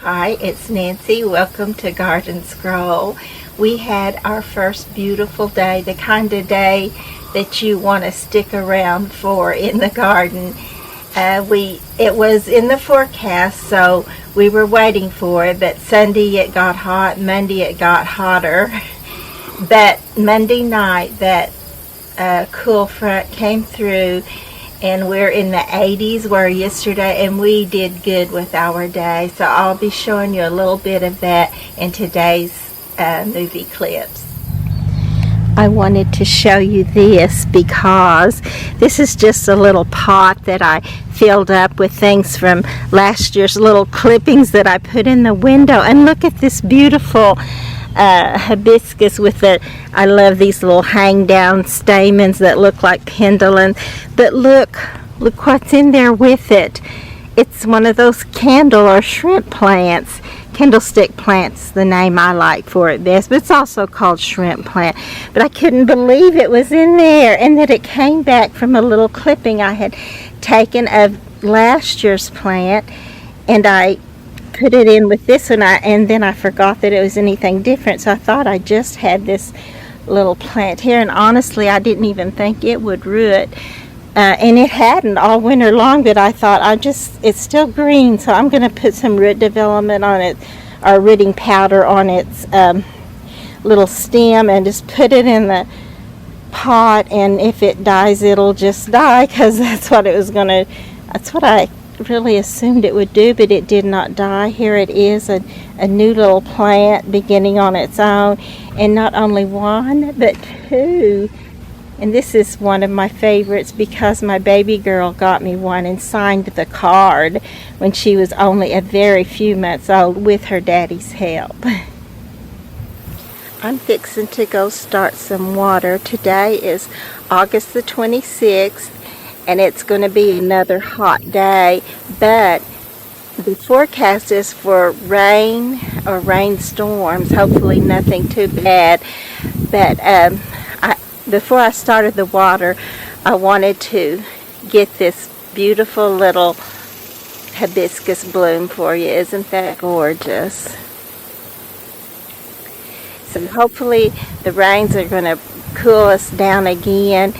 Hi, it's Nancy. Welcome to Garden Scroll. We had our first beautiful day, the kind of day that you want to stick around for in the garden. It was in the forecast, so we were waiting for it, but Sunday it got hot, Monday it got hotter. But Monday night, that cool front came through, and we're in the 80s where yesterday, and we did good with our day. So I'll be showing you a little bit of that in today's movie clips. I wanted to show you this because this is just a little pot that I filled up with things from last year's little clippings that I put in the window. And look at this beautiful hibiscus with I love these little hang down stamens that look like pendulums. But look what's in there with it. It's one of those candle or shrimp plants. Candlestick plant's the name I like for it best, but it's also called shrimp plant. But I couldn't believe it was in there, and that it came back from a little clipping I had taken of last year's plant, and I put it in with this one, and then I forgot that it was anything different, so I thought I just had this little plant here, and honestly I didn't even think it would root. And it hadn't all winter long, but I thought it's still green, so I'm going to put some root development on it, or rooting powder on its little stem, and just put it in the pot, and if it dies, it'll just die, because that's what I really assumed it would do, but it did not die. Here it is, a new little plant beginning on its own, and not only one, but two. And this is one of my favorites because my baby girl got me one and signed the card when she was only a very few months old with her daddy's help. I'm fixing to go start some water. Today is August the 26th, and it's going to be another hot day, but the forecast is for rain or rainstorms, hopefully nothing too bad. But before I started the water, I wanted to get this beautiful little hibiscus bloom for you. Isn't that gorgeous? So hopefully the rains are going to cool us down again,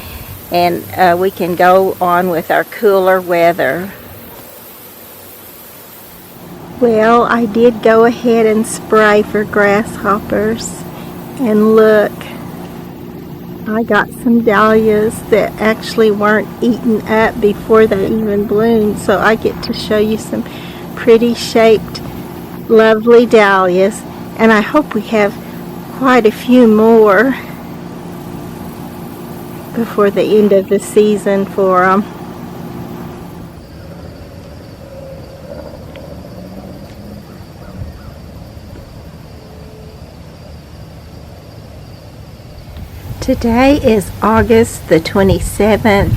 and we can go on with our cooler weather. Well, I did go ahead and spray for grasshoppers, and look, I got some dahlias that actually weren't eaten up before they even bloomed, so I get to show you some pretty shaped, lovely dahlias, and I hope we have quite a few more before the end of the season for them. Today is August the 27th,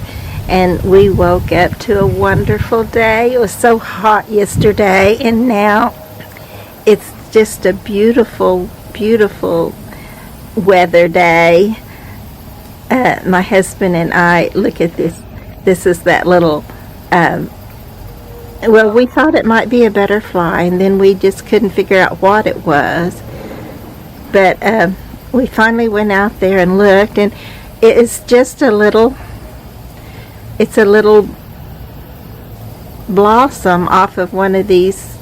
and we woke up to a wonderful day. It was so hot yesterday, and now it's just a beautiful, beautiful weather day. My husband and I, look at this. This is that little, well, we thought it might be a butterfly, and then we just couldn't figure out what it was. But we finally went out there and looked, and it is just it's a little blossom off of one of these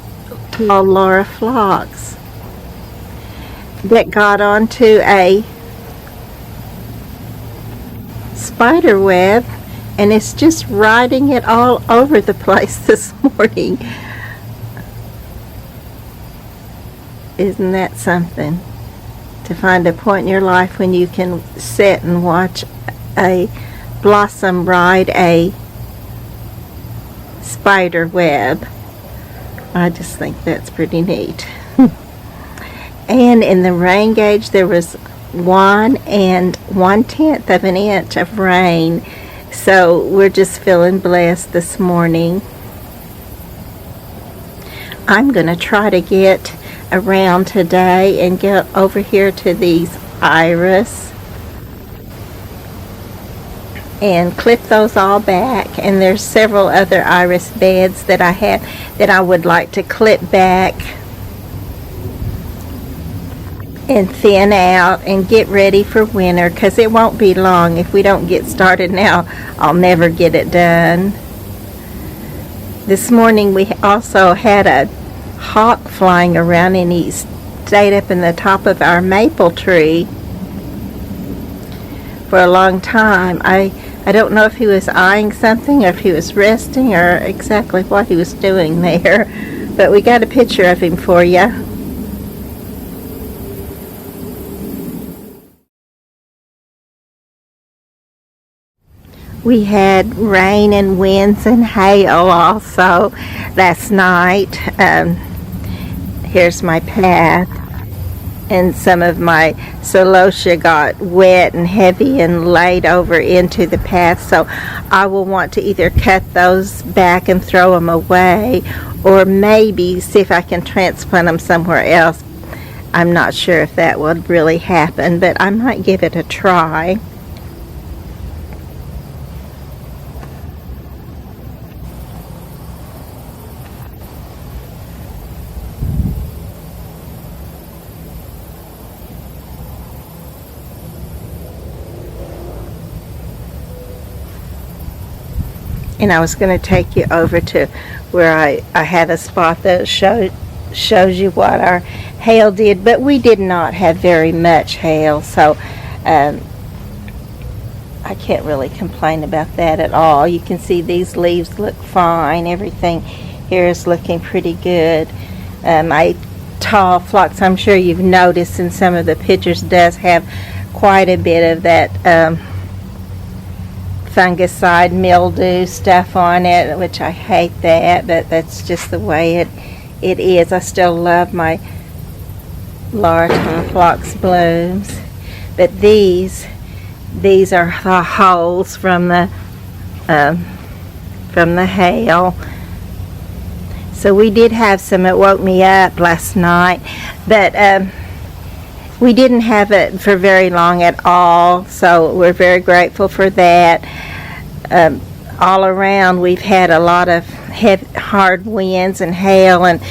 tall Laura phlox that got onto a spider web, and it's just riding it all over the place this morning. Isn't that something? To find a point in your life when you can sit and watch a blossom ride a spider web. I just think that's pretty neat. And in the rain gauge, there was 1 1/10 of an inch of rain, so we're just feeling blessed this morning. I'm going to try to get around today and get over here to these iris and clip those all back, and there's several other iris beds that I have that I would like to clip back and thin out and get ready for winter, because it won't be long. If we don't get started now, I'll never get it done. This morning we also had a hawk flying around, and he stayed up in the top of our maple tree for a long time. I don't know if he was eyeing something or if he was resting or exactly what he was doing there, but we got a picture of him for you. We had rain and winds and hail also last night. Here's my path, and some of my celosia got wet and heavy and laid over into the path, so I will want to either cut those back and throw them away, or maybe see if I can transplant them somewhere else. I'm not sure if that would really happen, but I might give it a try. And I was going to take you over to where I had a spot that shows you what our hail did, but we did not have very much hail, so I can't really complain about that at all. You can see these leaves look fine. Everything here is looking pretty good. My tall phlox, I'm sure you've noticed in some of the pictures, does have quite a bit of that fungicide mildew stuff on it, which I hate that, but that's just the way it is. I still love my large phlox blooms, but these are the holes from the hail. So we did have some. It woke me up last night, but we didn't have it for very long at all, so we're very grateful for that. All around we've had a lot of hard winds and hail, and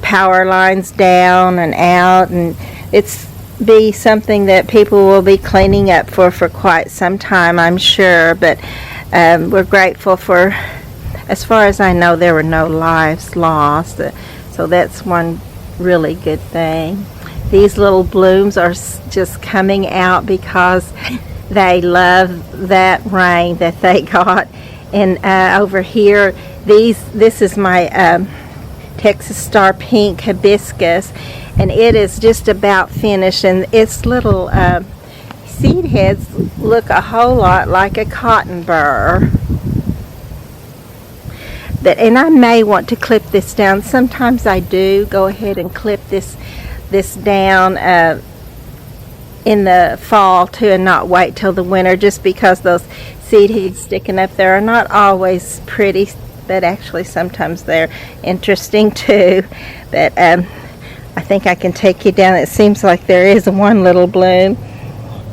power lines down and out, and it's be something that people will be cleaning up for quite some time, I'm sure, but we're grateful for, as far as I know, there were no lives lost, so that's one really good thing. These little blooms are just coming out because they love that rain that they got. And over here, this is my Texas Star Pink hibiscus, and it is just about finished, and its little seed heads look a whole lot like a cotton burr. And I may want to clip this down. Sometimes I do go ahead and clip this down in the fall too, and not wait till the winter, just because those seed heads sticking up there are not always pretty, but actually sometimes they're interesting too. But I think I can take you down. It seems like there is one little bloom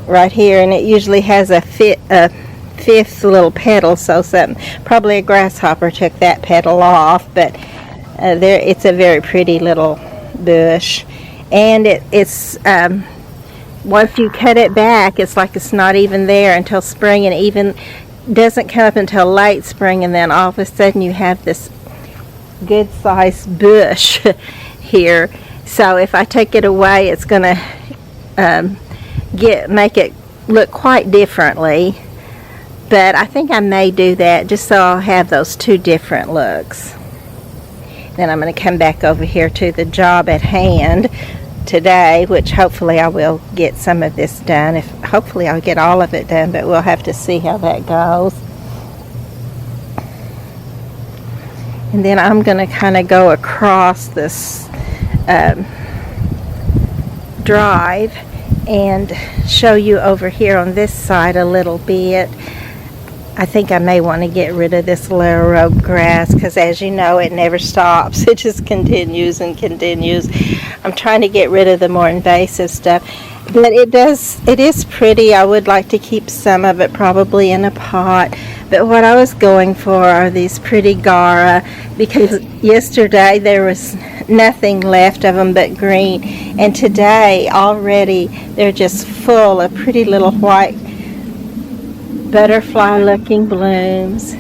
right here, and it usually has a fifth little petal, so probably a grasshopper took that petal off, but it's a very pretty little bush. And it's once you cut it back, it's like it's not even there until spring, and even doesn't come up until late spring, and then all of a sudden you have this good sized bush here. So if I take it away, it's going to make it look quite differently, but I think I may do that just so I'll have those two different looks. Then I'm going to come back over here to the job at hand today, which hopefully I will get some of this done. Hopefully I'll get all of it done, but we'll have to see how that goes. And then I'm going to kind of go across this drive and show you over here on this side a little bit. I think I may want to get rid of this laurel grass, because as you know, it never stops. It just continues and continues. I'm trying to get rid of the more invasive stuff, but it is pretty. I would like to keep some of it probably in a pot, But what I was going for are these pretty Gara, because yesterday there was nothing left of them but green, and today already they're just full of pretty little white butterfly looking blooms.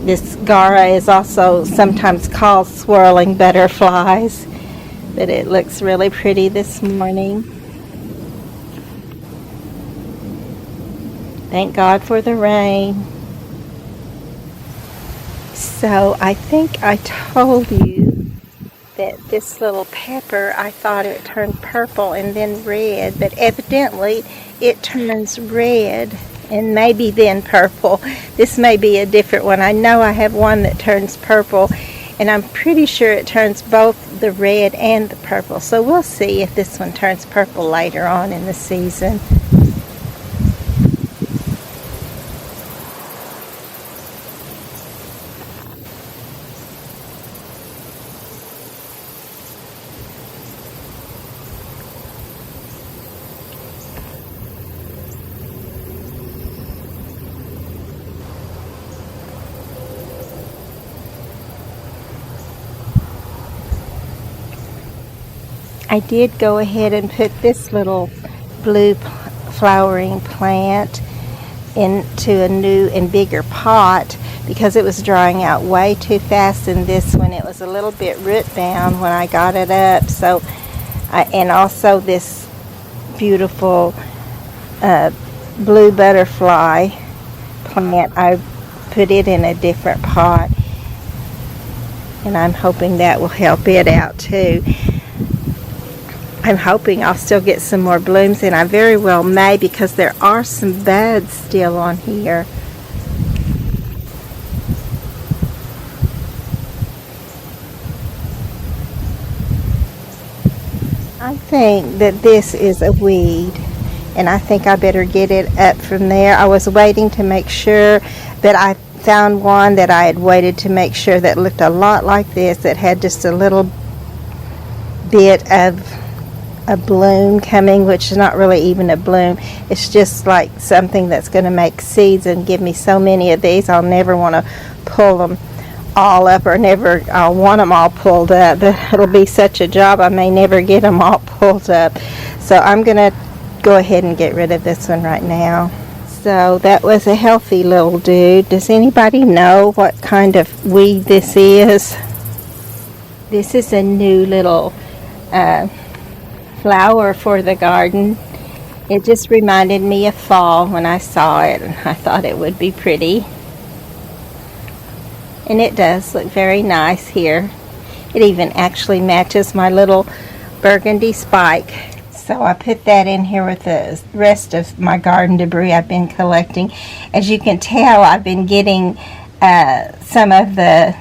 This Gara is also sometimes called swirling butterflies, but it looks really pretty this morning. Thank God for the rain. So I think I told you that this little pepper, I thought it turned purple and then red, but evidently it turns red and maybe then purple. This may be a different one. I know I have one that turns purple, and I'm pretty sure it turns both the red and the purple. So we'll see if this one turns purple later on in the season. I did go ahead and put this little blue flowering plant into a new and bigger pot because it was drying out way too fast in this one. It was a little bit root bound when I got it up. So, and also this beautiful blue butterfly plant, I put it in a different pot, and I'm hoping that will help it out too. I'm hoping I'll still get some more blooms, and I very well may, because there are some buds still on here. I think that this is a weed, and I think I better get it up from there. I was waiting to make sure, but I found one that I had waited to make sure that looked a lot like this, that had just a little bit of a bloom coming, which is not really even a bloom. It's just like something that's going to make seeds and give me so many of these. I'll never want to pull them all up, or never I'll want them all pulled up. It'll be such a job, I may never get them all pulled up. So I'm going to go ahead and get rid of this one right now. So that was a healthy little dude. Does anybody know what kind of weed this is? This is a new little flower for the garden. It just reminded me of fall when I saw it, and I thought it would be pretty. And it does look very nice here. It even actually matches my little burgundy spike. So I put that in here with the rest of my garden debris I've been collecting. As you can tell, I've been getting some of the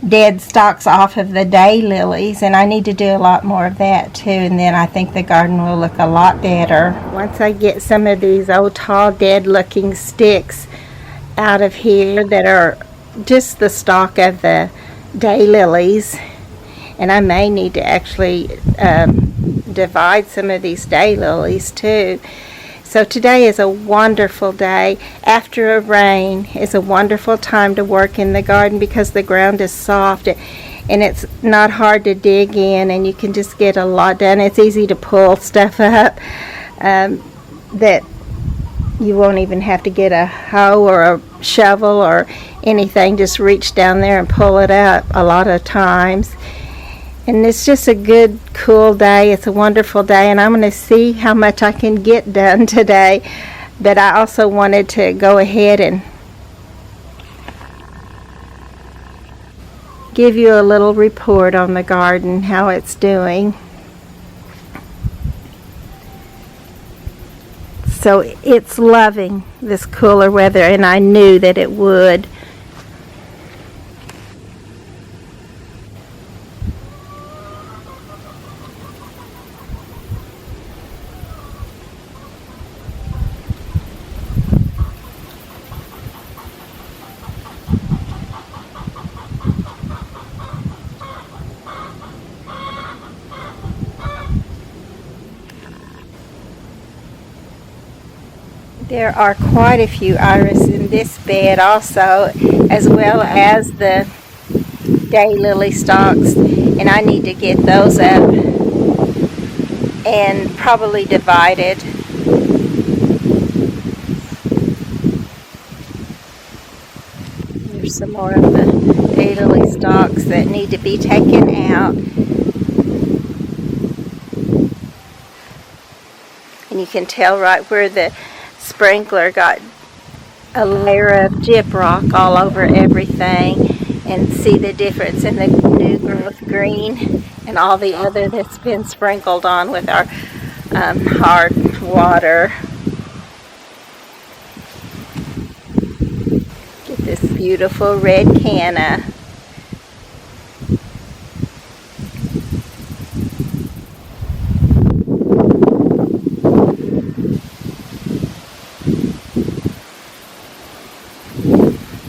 dead stalks off of the daylilies, and I need to do a lot more of that too, and then I think the garden will look a lot better. Once I get some of these old tall dead looking sticks out of here that are just the stalk of the daylilies, and I may need to actually divide some of these daylilies too. So today is a wonderful day. After a rain, it's a wonderful time to work in the garden because the ground is soft and it's not hard to dig in, and you can just get a lot done. It's easy to pull stuff up that you won't even have to get a hoe or a shovel or anything. Just reach down there and pull it up a lot of times. And it's just a good, cool day. It's a wonderful day, and I'm going to see how much I can get done today. But I also wanted to go ahead and give you a little report on the garden, how it's doing. So it's loving this cooler weather, and I knew that it would. There are quite a few iris in this bed also, as well as the daylily stalks, and I need to get those up and probably divided. There's some more of the daylily stalks that need to be taken out. And you can tell right where the sprinkler got a layer of gyprock all over everything, and see the difference in the new growth green and all the other that's been sprinkled on with our hard water. Get this beautiful red canna.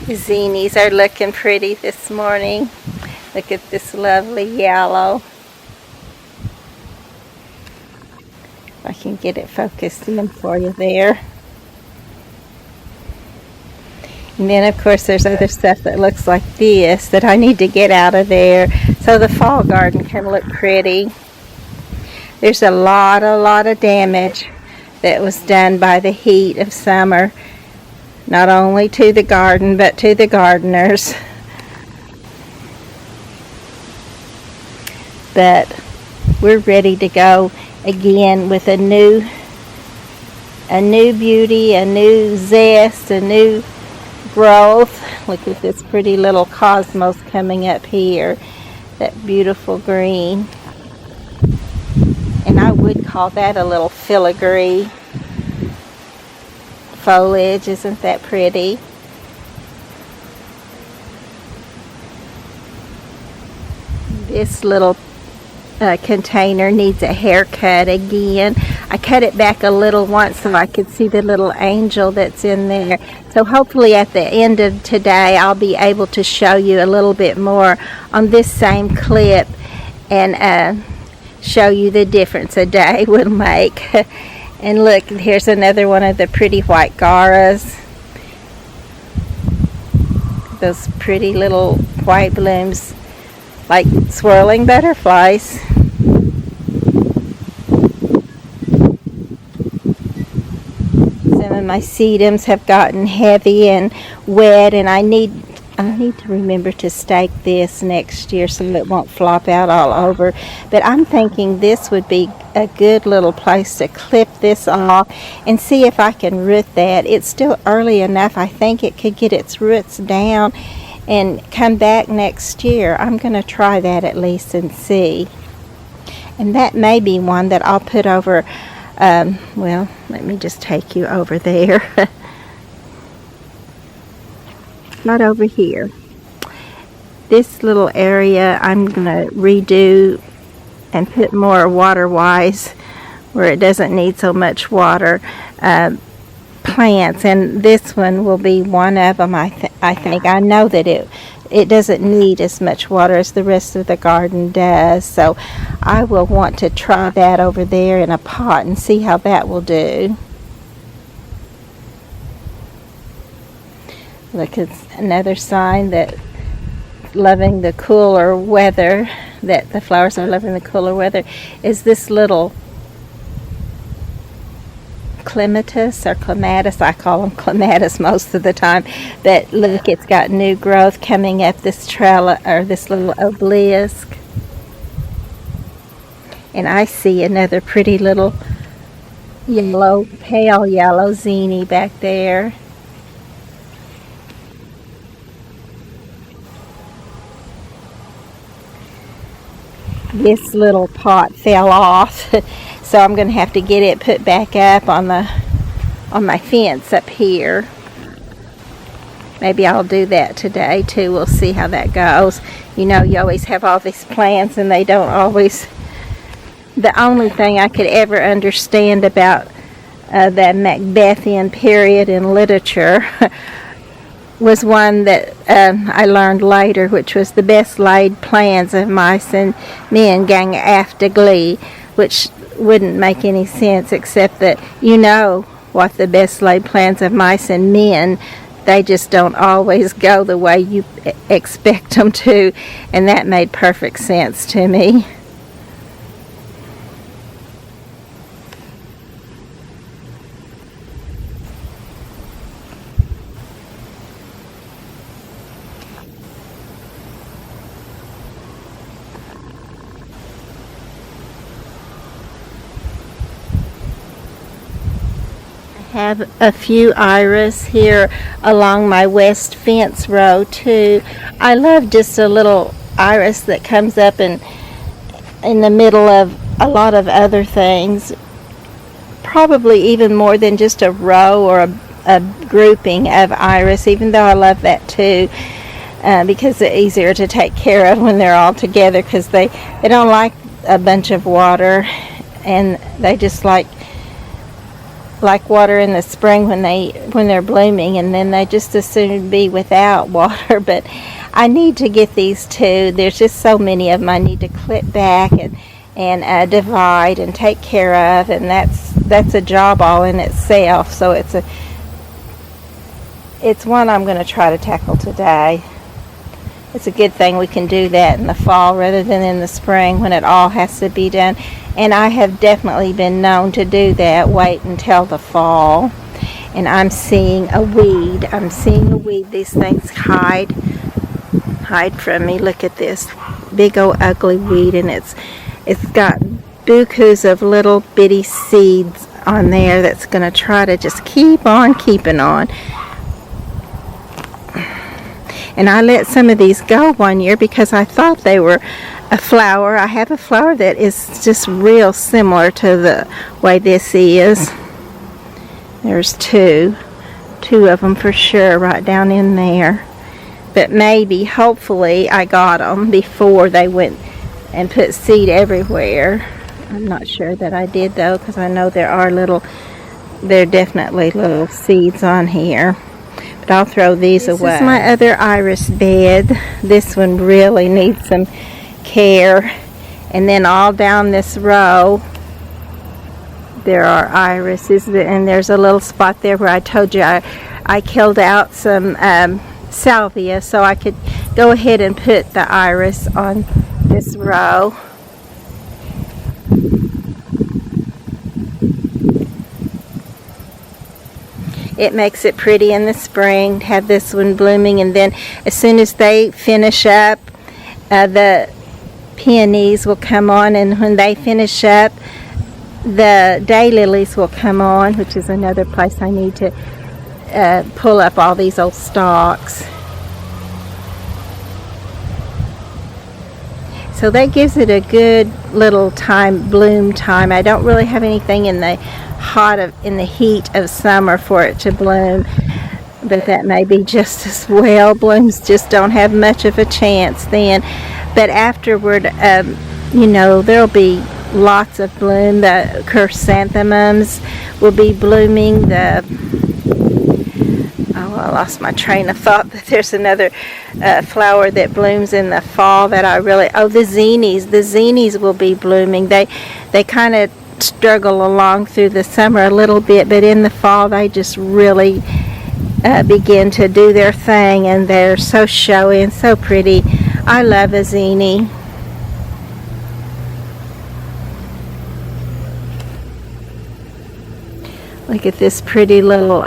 The zinnias are looking pretty this morning. Look at this lovely yellow. If I can get it focused in for you there. And then of course there's other stuff that looks like this that I need to get out of there so the fall garden can look pretty. There's a lot of damage that was done by the heat of summer. Not only to the garden, but to the gardeners. But we're ready to go again with a new beauty, a new zest, a new growth. Look at this pretty little cosmos coming up here. That beautiful green. And I would call that a little filigree foliage. Isn't that pretty? This little container needs a haircut again. I cut it back a little once so I could see the little angel that's in there. So hopefully at the end of today I'll be able to show you a little bit more on this same clip and show you the difference a day will make. And look, here's another one of the pretty white garas. Those pretty little white blooms like swirling butterflies. Some of my sedums have gotten heavy and wet, and I need to remember to stake this next year so it won't flop out all over. But I'm thinking this would be a good little place to clip this off and see if I can root that. It's still early enough. I think it could get its roots down and come back next year. I'm going to try that at least and see. And that may be one that I'll put over, well, let me just take you over there. Not over here. This little area I'm going to redo and put more water-wise where it doesn't need so much water plants, and this one will be one of them. I think I know that it doesn't need as much water as the rest of the garden does, so I will want to try that over there in a pot and see how that will do. Look, it's another sign that loving the cooler weather, that the flowers are loving the cooler weather, is this little clematis or clematis. I call them clematis most of the time. That, look, it's got new growth coming up this trail, or this little obelisk. And I see another pretty little yellow, pale yellow zinnia back there. This little pot fell off, so I'm going to have to get it put back up on my fence up here. Maybe I'll do that today too. We'll see how that goes. You know, you always have all these plans and they don't always. The only thing I could ever understand about that Macbethian period in literature was one that I learned later, which was the best laid plans of mice and men gang after glee, which wouldn't make any sense except that, you know, what the best laid plans of mice and men, they just don't always go the way you expect them to, and that made perfect sense to me. Have a few iris here along my west fence row too. I love just a little iris that comes up in the middle of a lot of other things, probably even more than just a row or a grouping of iris, even though I love that too, because they're easier to take care of when they're all together, because they don't like a bunch of water, and they just like water in the spring when they're blooming, and then they just as soon be without water. But I need to get these two. There's just so many of them I need to clip back and divide and take care of, and that's a job all in itself. So it's one I'm going to try to tackle today. It's a good thing we can do that in the fall rather than in the spring when it all has to be done. And I have definitely been known to do that, wait until the fall. And I'm seeing a weed. These things hide from me. Look at this big old ugly weed, and it's got bukus of little bitty seeds on there that's going to try to just keep on keeping on. And I let some of these go one year because I thought they were a flower. I have a flower that is just real similar to the way this is. There's two of them for sure right down in there. But maybe, hopefully, I got them before they went and put seed everywhere. I'm not sure that I did though, because I know there are definitely little seeds on here. But I'll throw these away. This is my other iris bed. This one really needs some care. And then all down this row there are irises, and there's a little spot there where I told you I killed out some salvia, so I could go ahead and put the iris on this row. It makes it pretty in the spring to have this one blooming, and then as soon as they finish up, the peonies will come on, and when they finish up, the daylilies will come on, which is another place I need to pull up all these old stalks. So that gives it a good little bloom time. I don't really have anything in the heat of summer for it to bloom, but that may be just as well. Blooms just don't have much of a chance then. But afterward, there'll be lots of bloom. The chrysanthemums will be blooming. I lost my train of thought. That there's another flower that blooms in the fall that the zinnies. The zinnies will be blooming. They kind of struggle along through the summer a little bit, but in the fall they just really begin to do their thing, and they're so showy and so pretty. I love a zinnia. Look at this pretty little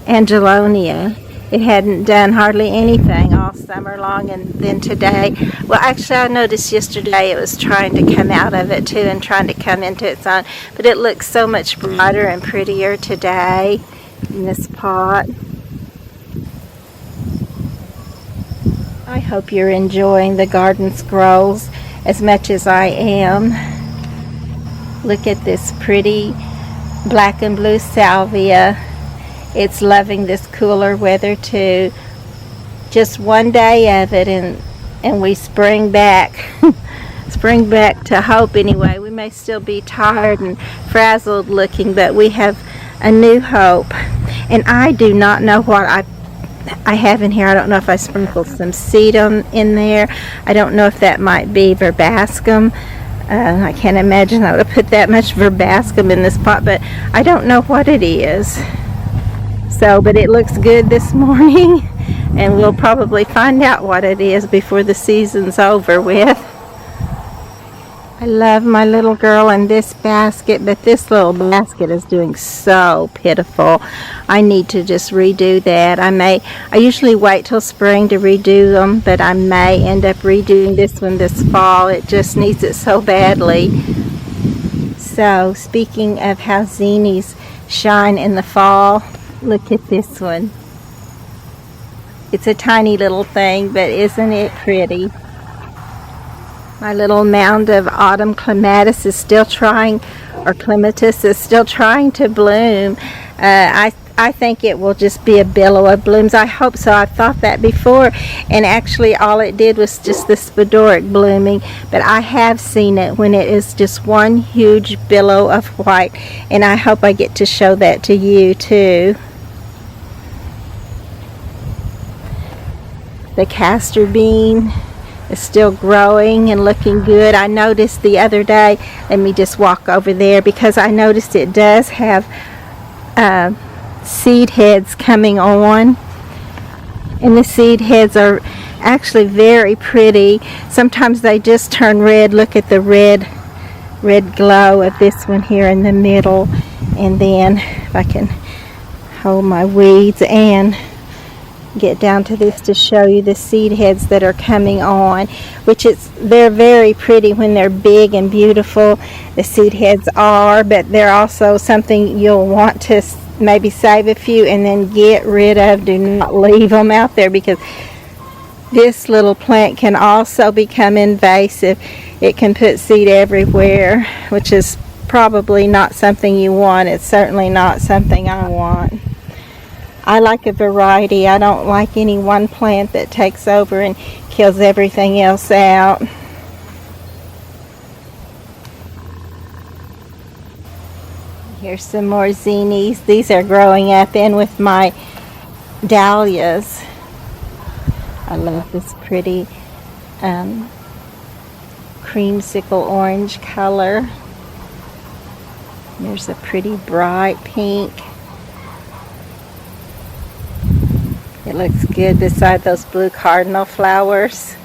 Angelonia. It hadn't done hardly anything all summer long, and then today, well, actually I noticed yesterday it was trying to come out of it too and trying to come into its own, but it looks so much brighter and prettier today in this pot. I hope you're enjoying the garden scrolls as much as I am. Look at this pretty black and blue salvia. It's loving this cooler weather too. Just one day of it, and we spring back to hope anyway. We may still be tired and frazzled looking, but we have a new hope. And I do not know what I have in here. I don't know if I sprinkled some seed in there. I don't know if that might be verbascum. I can't imagine I would have put that much verbascum in this pot, but I don't know what it is. So, but it looks good this morning, and we'll probably find out what it is before the season's over with. I love my little girl in this basket, but this little basket is doing so pitiful. I need to just redo that. I usually wait till spring to redo them, but I may end up redoing this one this fall. It just needs it so badly. So, speaking of how zinnias shine in the fall, look at this one. It's a tiny little thing, but isn't it pretty? My little mound of autumn clematis is still trying, or clematis is still trying to bloom. I think it will just be a billow of blooms. I hope so. I've thought that before, and actually all it did was just the spidoric blooming, but I have seen it when it is just one huge billow of white, and I hope I get to show that to you too. The castor bean is still growing and looking good. I noticed the other day, let me just walk over there, because I noticed it does have seed heads coming on, and the seed heads are actually very pretty. Sometimes they just turn red. Look at the red glow of this one here in the middle. And then if I can hold my weeds and get down to this to show you the seed heads that are coming on, they're very pretty when they're big and beautiful. The seed heads are, but they're also something you'll want to maybe save a few and then get rid of. Do not leave them out there, because this little plant can also become invasive. It can put seed everywhere, which is probably not something you want. It's certainly not something I want. I like a variety. I don't like any one plant that takes over and kills everything else out. Here's some more zinnias. These are growing up in with my dahlias. I love this pretty creamsicle orange color. There's a pretty bright pink. It looks good beside those blue cardinal flowers.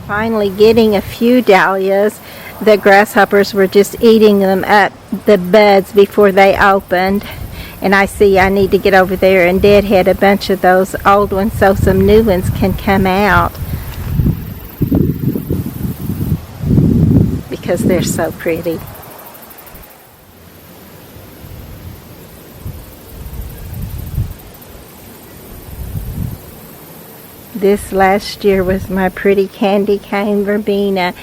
Finally getting a few dahlias. The grasshoppers were just eating them up, the buds, before they opened. And I see I need to get over there and deadhead a bunch of those old ones so some new ones can come out, because they're so pretty. This last year was my pretty candy cane verbena,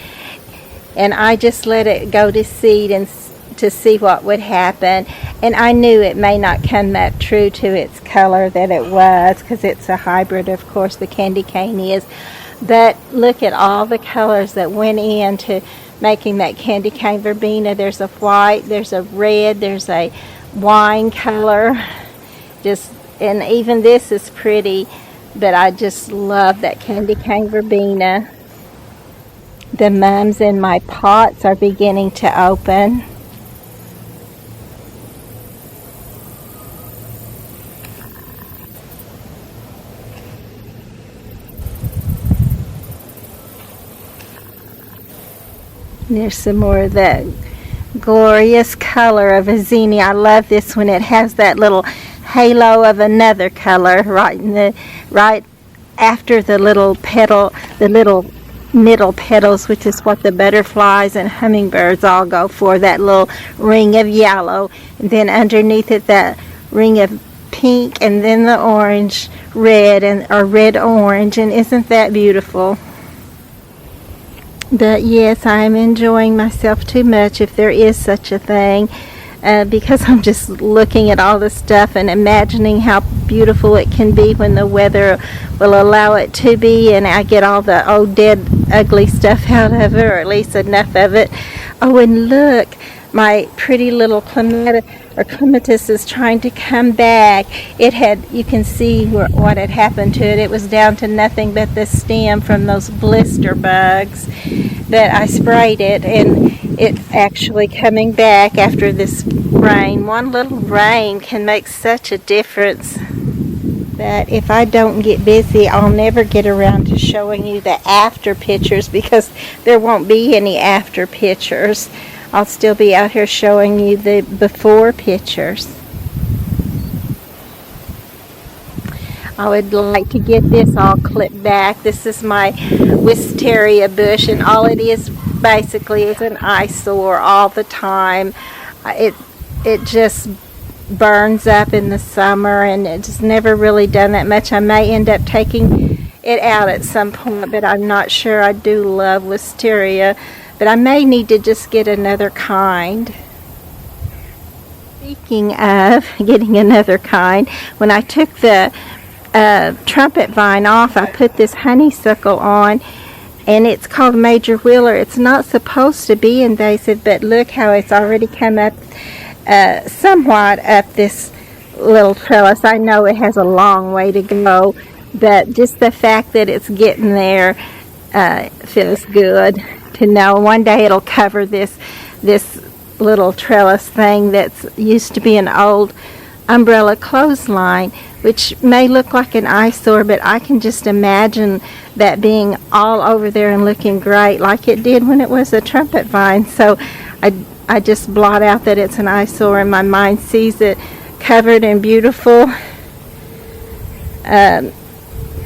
and I just let it go to seed and to see what would happen. And I knew it may not come up true to its color that it was, because it's a hybrid, of course, the candy cane is. But look at all the colors that went into making that candy cane verbena. There's a white, there's a red, there's a wine color. And even this is pretty. But I just love that candy cane verbena. The mums in my pots are beginning to open. There's some more of that glorious color of a zinnia. I love this one. It has that little halo of another color right after the little petal, the little middle petals, which is what the butterflies and hummingbirds all go for, that little ring of yellow, and then underneath it that ring of pink, and then the orange red, or red orange. And isn't that beautiful? But yes, I'm enjoying myself too much, if there is such a thing, because I'm just looking at all the stuff and imagining how beautiful it can be when the weather will allow it to be, and I get all the old dead ugly stuff out of it, or at least enough of it. Oh, and look, my pretty little clematis is trying to come back. You can see what had happened to it. It was down to nothing but the stem from those blister bugs. that I sprayed it, and it's actually coming back after this rain. One little rain can make such a difference that if I don't get busy, I'll never get around to showing you the after pictures, because there won't be any after pictures. I'll still be out here showing you the before pictures. I would like to get this all clipped back. This is my wisteria bush, and all it is basically is an eyesore all the time. It just burns up in the summer, and it's never really done that much. I may end up taking it out at some point, but I'm not sure. I do love wisteria, but I may need to just get another kind. Speaking of getting another kind, when I took the trumpet vine off, I put this honeysuckle on, and it's called Major Wheeler. It's not supposed to be invasive, but look how it's already come up somewhat up this little trellis. I know it has a long way to go, but just the fact that it's getting there feels good to know. One day it'll cover this little trellis thing that's used to be an old umbrella clothesline, which may look like an eyesore, but I can just imagine that being all over there and looking great like it did when it was a trumpet vine. So I just blot out that it's an eyesore, and my mind sees it covered in beautiful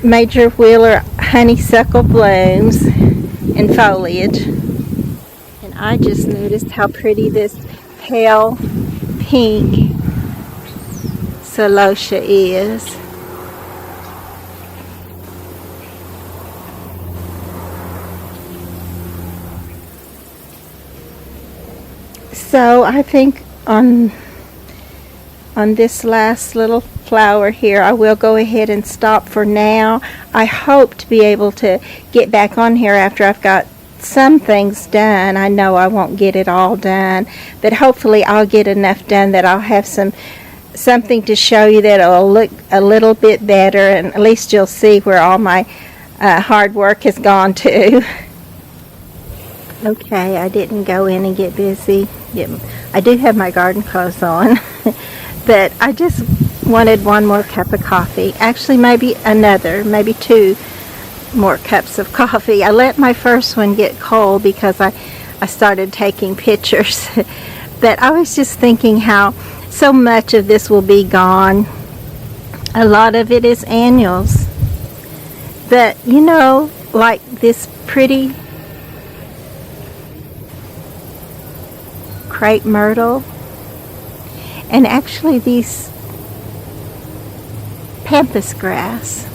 Major Wheeler honeysuckle blooms and foliage. And I just noticed how pretty this pale pink celosia is. So I think on this last little flower here, I will go ahead and stop for now. I hope to be able to get back on here after I've got some things done. I know I won't get it all done, but hopefully I'll get enough done that I'll have something to show you that'll look a little bit better, and at least you'll see where all my hard work has gone to. Okay, I didn't go in and get busy. I do have my garden clothes on, but I just wanted one more cup of coffee. Actually, maybe two more cups of coffee. I let my first one get cold because I started taking pictures. But I was just thinking how so much of this will be gone. A lot of it is annuals. But, you know, like this pretty crepe myrtle, and actually these pampas grass,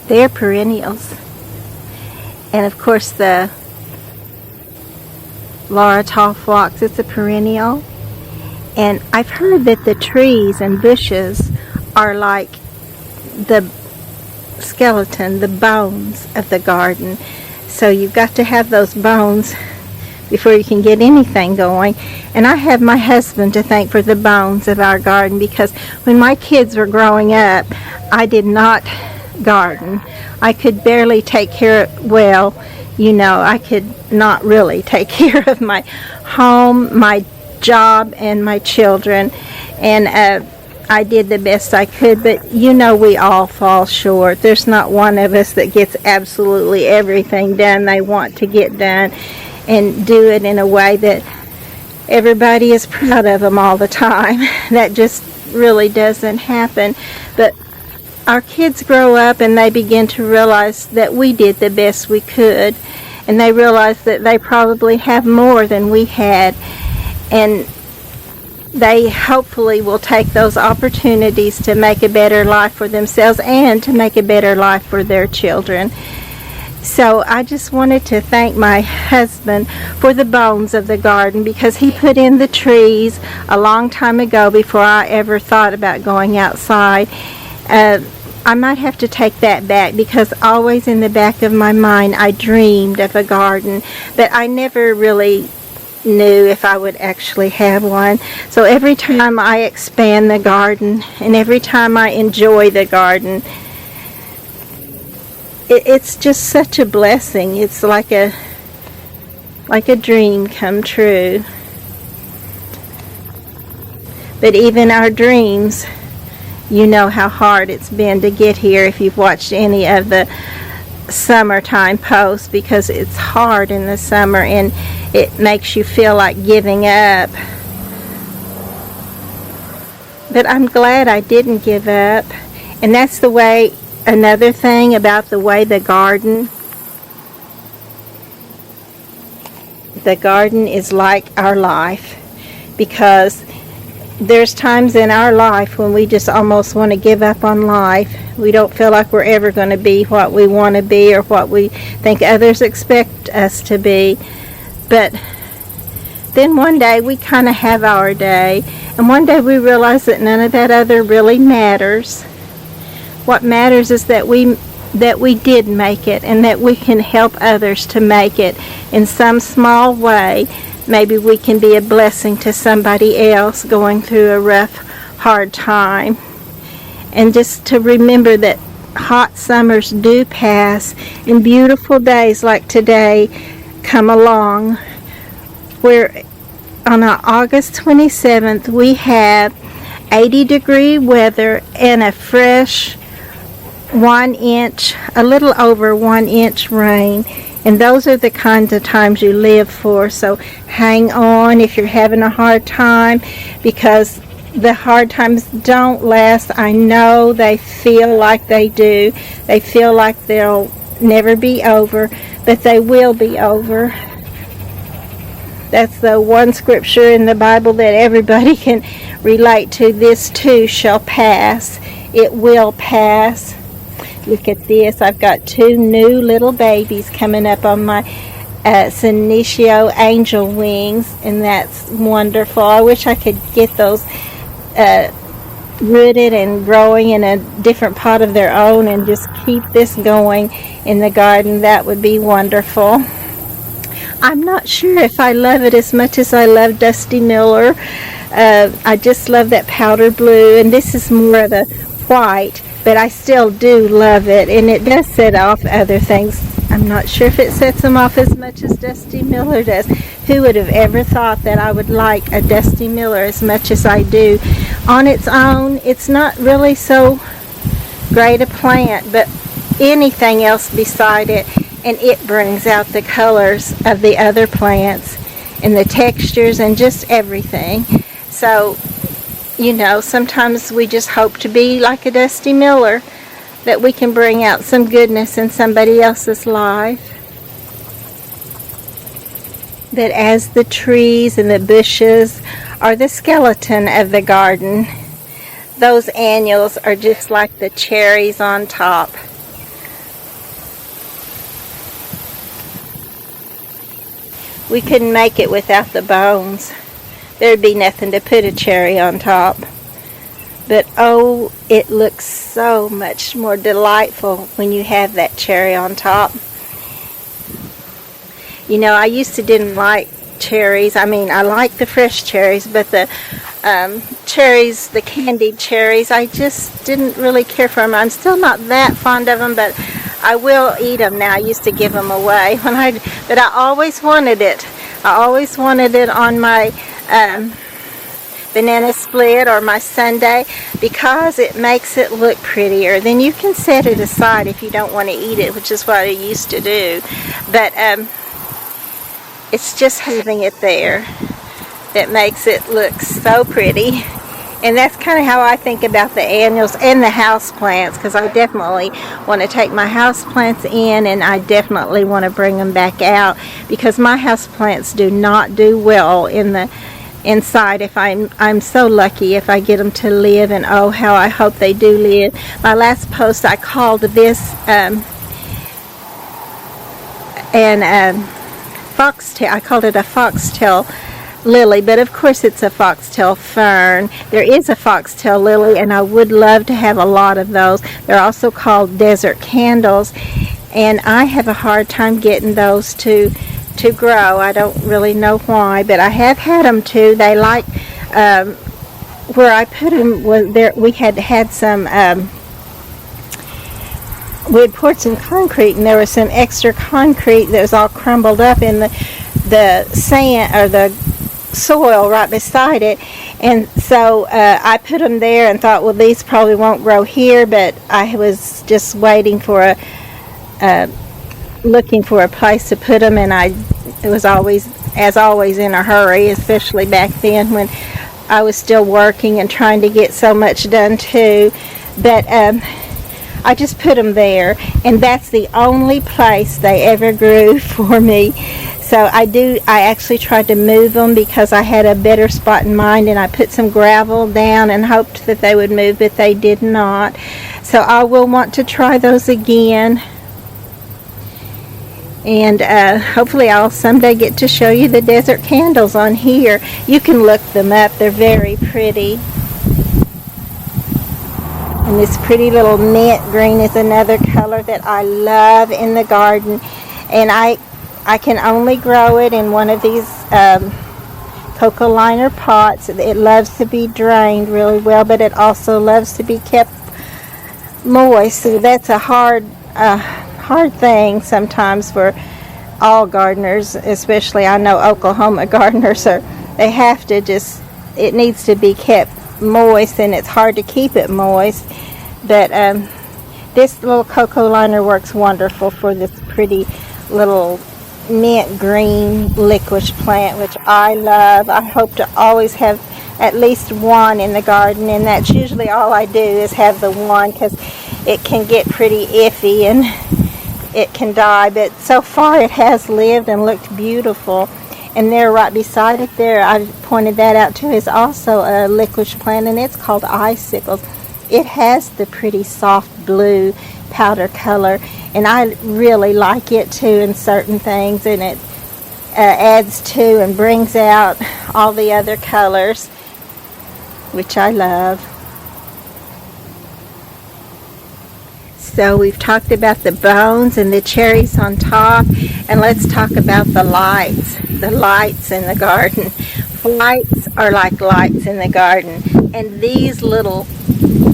they're perennials. And of course the Laura tall phlox, it's a perennial. And I've heard that the trees and bushes are like the skeleton, the bones of the garden. So you've got to have those bones before you can get anything going. And I have my husband to thank for the bones of our garden, because when my kids were growing up, I did not garden. I could barely take care of, well, you know, I could not really take care of my home, my job, and my children. And I did the best I could, but you know, we all fall short. There's not one of us that gets absolutely everything done they want to get done, and do it in a way that everybody is proud of them all the time. That just really doesn't happen. But our kids grow up and they begin to realize that we did the best we could, and they realize that they probably have more than we had, and they hopefully will take those opportunities to make a better life for themselves and to make a better life for their children. So I just wanted to thank my husband for the bones of the garden, because he put in the trees a long time ago before I ever thought about going outside. I might have to take that back, because always in the back of my mind I dreamed of a garden, but I never really knew if I would actually have one. So every time I expand the garden and every time I enjoy the garden, it's just such a blessing. It's like a dream come true. But even our dreams, you know how hard it's been to get here if you've watched any of the summertime posts, because it's hard in the summer and it makes you feel like giving up. But I'm glad I didn't give up. And that's the way, another thing about the way the garden is like our life, because there's times in our life when we just almost want to give up on life. We don't feel like we're ever going to be what we want to be or what we think others expect us to be. But then one day we kind of have our day, and one day we realize that none of that other really matters. What matters is that we did make it, and that we can help others to make it in some small way. Maybe we can be a blessing to somebody else going through a rough, hard time. And just to remember that hot summers do pass, and beautiful days like today come along, where on August 27th we have 80-degree weather and a fresh 1 inch, a little over 1 inch rain. And those are the kinds of times you live for. So hang on if you're having a hard time, because the hard times don't last. I know they feel like they do. They feel like they'll never be over, but they will be over. That's the one scripture in the Bible that everybody can relate to. This too shall pass. It will pass. Look at this. I've got 2 new little babies coming up on my Senecio angel wings, and that's wonderful. I wish I could get those rooted and growing in a different pot of their own and just keep this going in the garden. That would be wonderful. I'm not sure if I love it as much as I love Dusty Miller. I just love that powder blue, and this is more of the white. But I still do love it, and it does set off other things. I'm not sure if it sets them off as much as Dusty Miller does. Who would have ever thought that I would like a Dusty Miller as much as I do? On its own, it's not really so great a plant, but anything else beside it, and it brings out the colors of the other plants and the textures and just everything. So, you know, sometimes we just hope to be like a Dusty Miller, that we can bring out some goodness in somebody else's life. That as the trees and the bushes are the skeleton of the garden, those annuals are just like the cherries on top. We couldn't make it without the bones. There'd be nothing to put a cherry on top. But oh, it looks so much more delightful when you have that cherry on top. You know, I used to didn't like cherries. I mean, I like the fresh cherries, but the cherries, the candied cherries, I just didn't really care for them. I'm still not that fond of them, but I will eat them now. I used to give them away but I always wanted it. I always wanted it on my banana split or my sundae, because it makes it look prettier. Then you can set it aside if you don't want to eat it, which is what I used to do. But it's just having it there that makes it look so pretty. And that's kind of how I think about the annuals and the house plants, because I definitely want to take my house plants in, and I definitely want to bring them back out, because my house plants do not do well in the inside. If I'm so lucky if I get them to live, and oh, how I hope they do live. My last post, I called this foxtail. I called it a foxtail lily, but of course it's a foxtail fern. There is a foxtail lily, and I would love to have a lot of those. They're also called desert candles, and I have a hard time getting those to grow. I don't really know why, but I have had them too. They like where I put them was there. We had some we had poured some concrete, and there was some extra concrete that was all crumbled up in the sand or the soil right beside it. And so I put them there and thought, well, these probably won't grow here, but I was just waiting for looking for a place to put them, and it was always, as always, in a hurry, especially back then when I was still working and trying to get so much done too. But I just put them there, and that's the only place they ever grew for me. So I actually tried to move them because I had a better spot in mind, and I put some gravel down and hoped that they would move, but they did not. So I will want to try those again. And hopefully I'll someday get to show you the desert candles on here. You can look them up. They're very pretty. And this pretty little mint green is another color that I love in the garden. And I can only grow it in one of these cocoa liner pots. It loves to be drained really well, but it also loves to be kept moist. So that's a hard thing sometimes for all gardeners, especially I know Oklahoma gardeners they have to it needs to be kept moist, and it's hard to keep it moist. But this little cocoa liner works wonderful for this pretty little mint green licorice plant, which I love. I hope to always have at least one in the garden, and that's usually all I do is have the one, because it can get pretty iffy and it can die. But so far it has lived and looked beautiful. And there, right beside it there, I pointed that out too, is also a licorice plant, and it's called icicles. It has the pretty soft blue powder color, and I really like it too in certain things, and it adds to and brings out all the other colors, which I love. So we've talked about the bones and the cherries on top, and let's talk about the lights in the garden. Lights are like lights in the garden, and these little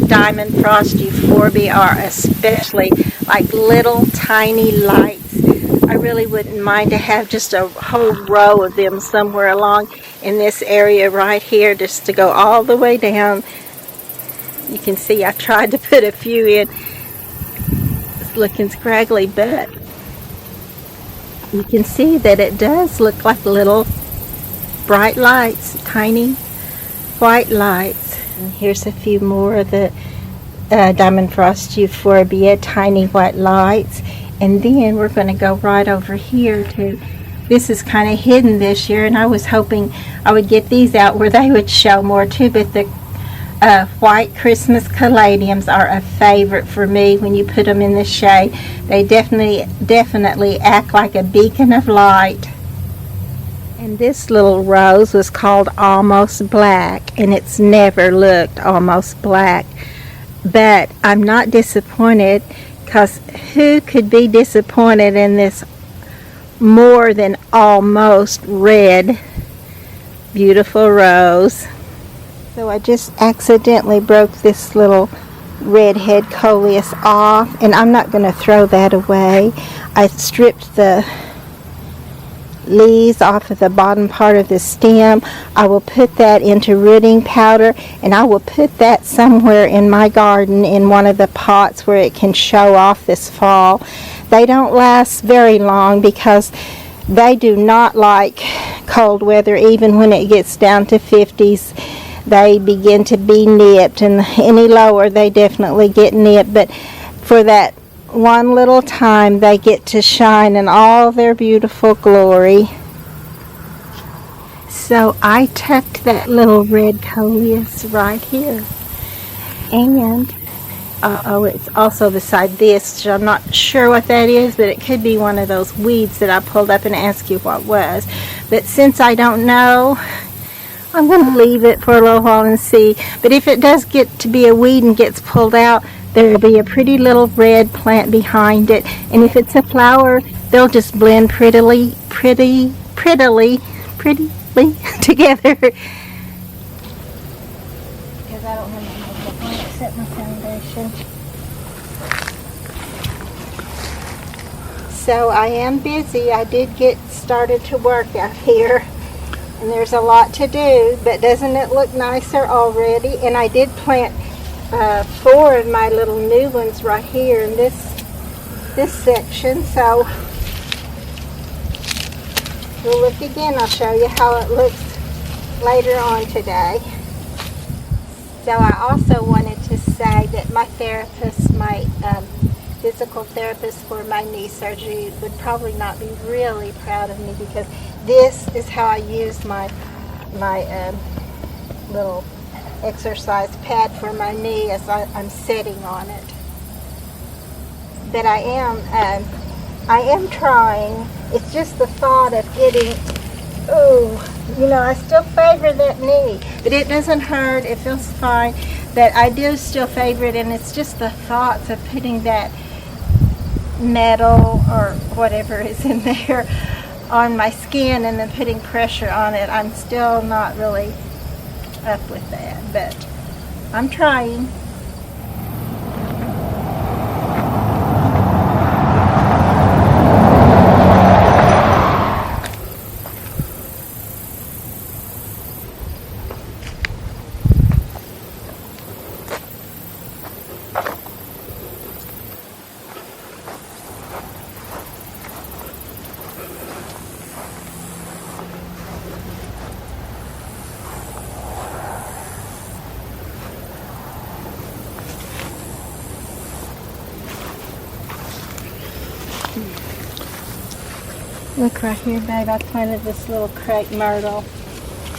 diamond frost euphorbia are especially like little tiny lights. I really wouldn't mind to have just a whole row of them somewhere along in this area right here, just to go all the way down. You can see I tried to put a few in. It's looking scraggly, but you can see that it does look like little bright lights, tiny white lights. And here's a few more of the diamond frost euphorbia, tiny white lights. And then we're going to go right over here to, this is kind of hidden this year, and I was hoping I would get these out where they would show more too, but the white Christmas caladiums are a favorite for me when you put them in the shade. They definitely act like a beacon of light. And this little rose was called Almost Black, and it's never looked almost black. But I'm not disappointed, because who could be disappointed in this more than almost red, beautiful rose? So I just accidentally broke this little redhead coleus off, and I'm not going to throw that away. I stripped the leaves off of the bottom part of the stem. I will put that into rooting powder, and I will put that somewhere in my garden in one of the pots where it can show off this fall. They don't last very long because they do not like cold weather. Even when it gets down to 50s, they begin to be nipped, and any lower they definitely get nipped. But for that one little time, they get to shine in all their beautiful glory. So I tucked that little red coleus right here, and it's also beside this, so I'm not sure what that is, but it could be one of those weeds that I pulled up and asked you what was. But since I don't know, I'm going to leave it for a little while and see. But if it does get to be a weed and gets pulled out, there will be a pretty little red plant behind it. And if it's a flower, they'll just blend prettily together. Because I don't have my makeup on except my foundation. So I am busy. I did get started to work out here, and there's a lot to do, but doesn't it look nicer already? And I did plant 4 of my little new ones right here in this section. So we'll look again. I'll show you how it looks later on today. So I also wanted to say that my therapist, my physical therapist for my knee surgery, would probably not be really proud of me, because this is how I use my little exercise pad for my knee as I'm sitting on it. But I am trying. It's just the thought of getting, I still favor that knee, but it doesn't hurt, it feels fine, but I do still favor it, and it's just the thoughts of putting that metal or whatever is in there on my skin and then putting pressure on it. I'm still not really up with that, but I'm trying. Look right here, babe. I planted this little crepe myrtle,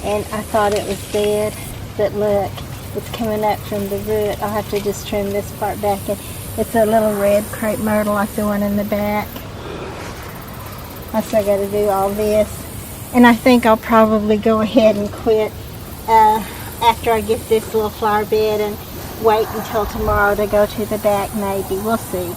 and I thought it was dead, but look, it's coming up from the root. I'll have to just trim this part back, and it's a little red crepe myrtle like the one in the back. I still got to do all this, and I think I'll probably go ahead and quit after I get this little flower bed and wait until tomorrow to go to the back. Maybe. We'll see.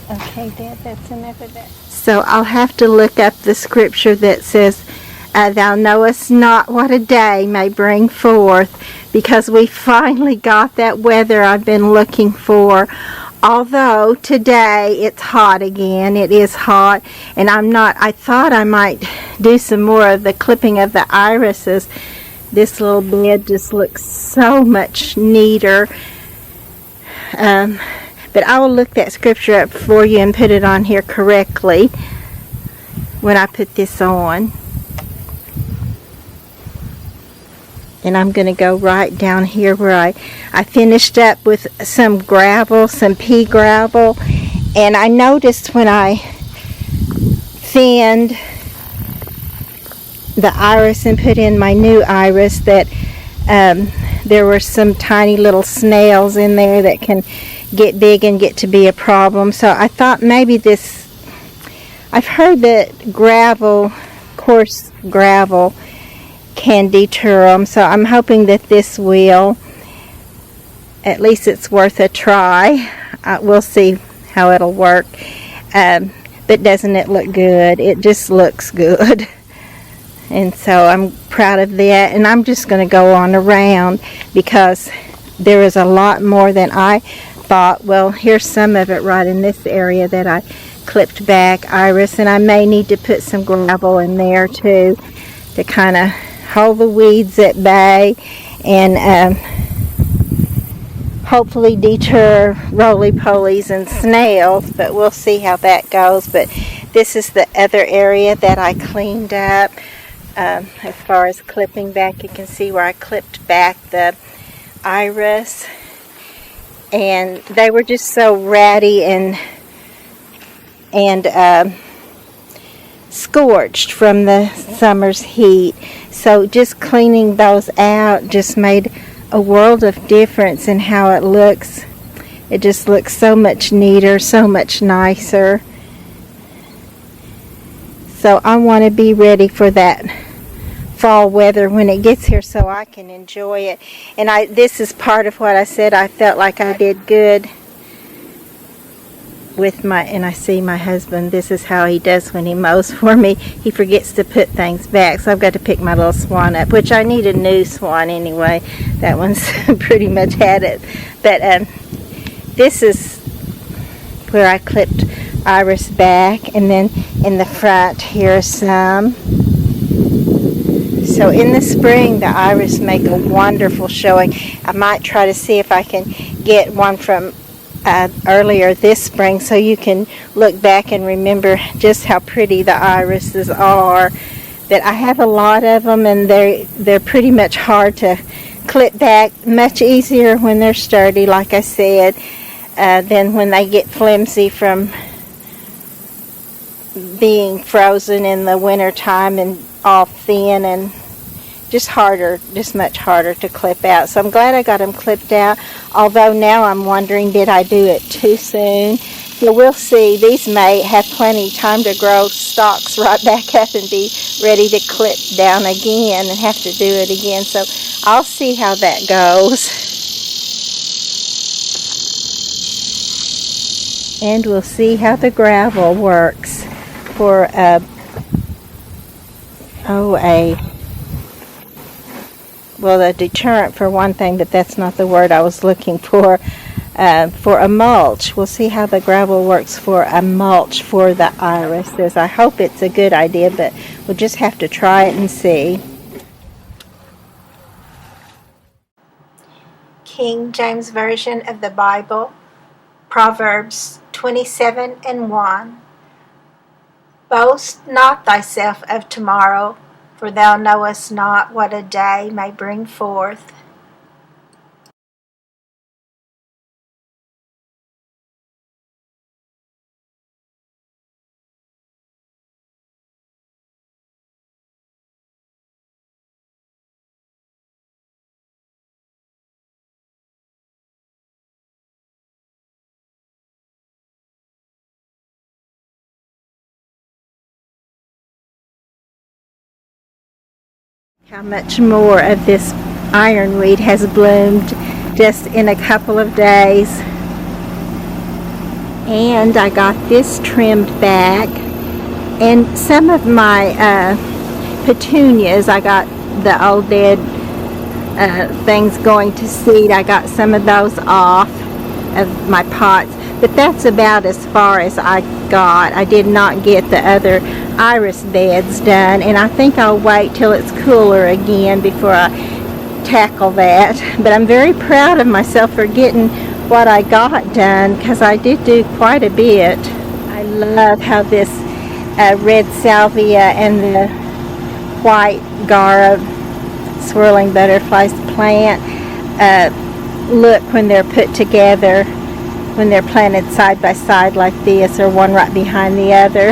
Okay, Dad, that's enough of that. So I'll have to look up the scripture that says, thou knowest not what a day may bring forth, because we finally got that weather I've been looking for. Although today it's hot again. It is hot, and I thought I might do some more of the clipping of the irises. This little bed just looks so much neater. But I will look that scripture up for you and put it on here correctly when I put this on. And I'm going to go right down here where I finished up with some gravel, some pea gravel. And I noticed when I thinned the iris and put in my new iris that there were some tiny little snails in there that can get big and get to be a problem. So I thought maybe I've heard that gravel, coarse gravel, can deter them. So I'm hoping that this will. At least it's worth a try. We'll see how it'll work. But doesn't it look good? It just looks good. And so I'm proud of that. And I'm just going to go on around because there is a lot more than I thought. Well, here's some of it right in this area that I clipped back, iris, and I may need to put some gravel in there too to kind of hold the weeds at bay and hopefully deter roly-polies and snails, but we'll see how that goes. But this is the other area that I cleaned up. As far as clipping back, you can see where I clipped back the iris, and they were just so ratty and scorched from the summer's heat. So just cleaning those out just made a world of difference in how it looks. It just looks so much neater, so much nicer. So I want to be ready for that fall weather when it gets here so I can enjoy it. And this is part of what I said. I felt like I did good with and I see my husband, this is how he does when he mows for me. He forgets to put things back, so I've got to pick my little swan up, which I need a new swan anyway. That one's pretty much had it. But this is where I clipped iris back, and then in the front here's some. So in the spring the iris make a wonderful showing. I might try to see if I can get one from earlier this spring, so you can look back and remember just how pretty the irises are. That I have a lot of them, and they're pretty much hard to clip back. Much easier when they're sturdy, like I said, than when they get flimsy from being frozen in the winter time and all thin and just much harder to clip out. So I'm glad I got them clipped out, although now I'm wondering, did I do it too soon? So we'll see. These may have plenty of time to grow stalks right back up and be ready to clip down again and have to do it again. So I'll see how that goes. And we'll see how the gravel works for a deterrent for one thing, but that's not the word I was looking for a mulch. We'll see how the gravel works for a mulch for the irises. I hope it's a good idea, but we'll just have to try it and see. King James Version of the Bible, Proverbs 27:1. Boast not thyself of tomorrow, for thou knowest not what a day may bring forth. How much more of this ironweed has bloomed just in a couple of days. And I got this trimmed back, and some of my petunias, I got the old dead things going to seed. I got some of those off of my pots, but that's about as far as I got. I did not get the other iris beds done, and I think I'll wait till it's cooler again before I tackle that. But I'm very proud of myself for getting what I got done, because I did do quite a bit. I love how this red salvia and the white gara swirling butterflies plant look when they're put together, when they're planted side by side like this, or one right behind the other.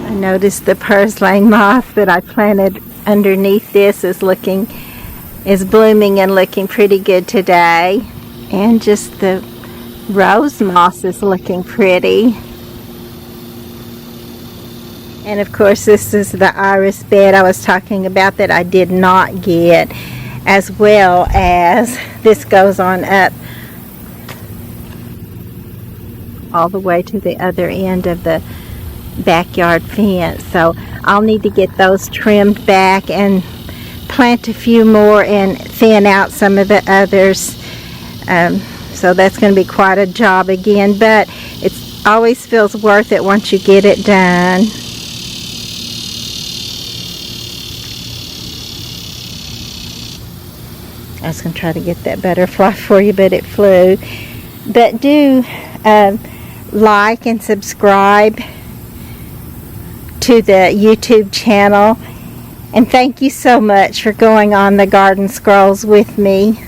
I noticed the purslane moth that I planted underneath this is blooming and looking pretty good today. And just the rose moss is looking pretty. And of course this is the iris bed I was talking about that I did not get, as well as this goes on up all the way to the other end of the backyard fence. So I'll need to get those trimmed back and plant a few more and thin out some of the others. So that's going to be quite a job again, but it always feels worth it once you get it done. I was going to try to get that butterfly for you, but it flew. But do like and subscribe to the YouTube channel, and thank you so much for going on the Garden Scrolls with me.